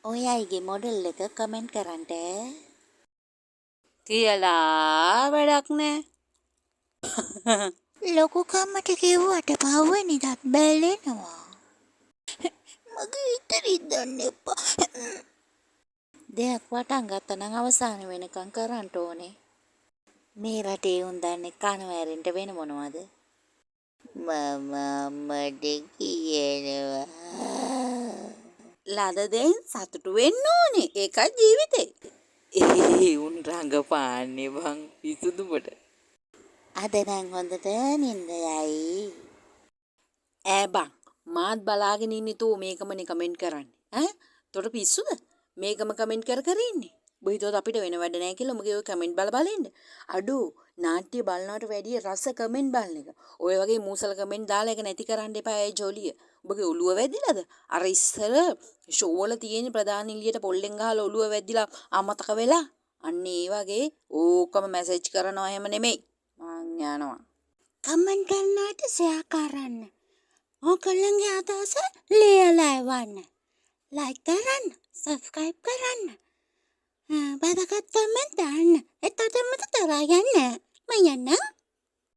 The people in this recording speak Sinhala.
ඔය අයගේ මොඩල් එක කමෙන්ට් කරන්නට කියලා වැඩක් නෑ. ලොකු කම්මට කිව්වට පහුවෙනිදත් බැලෙනවා. මගේ ඉතරි දන්න එපා. දෙයක් පටන් ගත්තා නම් අවසාන වෙනකන් කරන්න ඕනේ. මේ රටේ උන් දන්නේ කනවැරෙන්ට වෙන මොනවද? මම අම්මට කියනවා. ලද දෙයින් සතුටු වෙන්න ඕනේ. ඒකයි ජීවිතේ. උන් රඟපාන්නේ බං පිසුදුඹට. අද නම් හොඳට නින්ද යයි. ඈ බං මාත් බලාගෙන ඉන්නේ තෝ මේකමනේ කමෙන්ට් කරන්නේ. ඈ තොට පිස්සුද? මේකම කමෙන්ට් කර ඉන්නේ. ඔබ හිතුවද අපිට වෙන වැඩ නැහැ කියලා උඹගේ ඔය කමෙන්ට් බල ඉන්න? අඩෝ නාට්‍ය බලනවට වැඩිය රස කමෙන්ට් බලන එක. ඔය වගේ මූසල කමෙන්ට් දාලා එක නැති කරන්න එපා ඒ ජොලිය. ඔබගේ ඔළුව වැදිලාද? අර ඉස්සර ෂෝ වල තියෙන ප්‍රධාන නිලියට පොල්ලෙන් ගහලා ඔළුව වැදිලා අමතක වෙලා. අන්න ඒ වගේ ඕකම මැසේජ් කරනවා එහෙම නෙමෙයි. මං යනවා. කමෙන්ට් කරන්නට ෂෙයා කරන්න. ඕගොල්ලන්ගේ අදහස ලියලා එවන්න. ලයික් කරන්න, සබ්ස්ක්‍රයිබ් කරන්න. වැදගත් කමෙන්ට් දාන්න. එතකොට මට තරහා යන්නේ නැහැ. මම යන්නම්.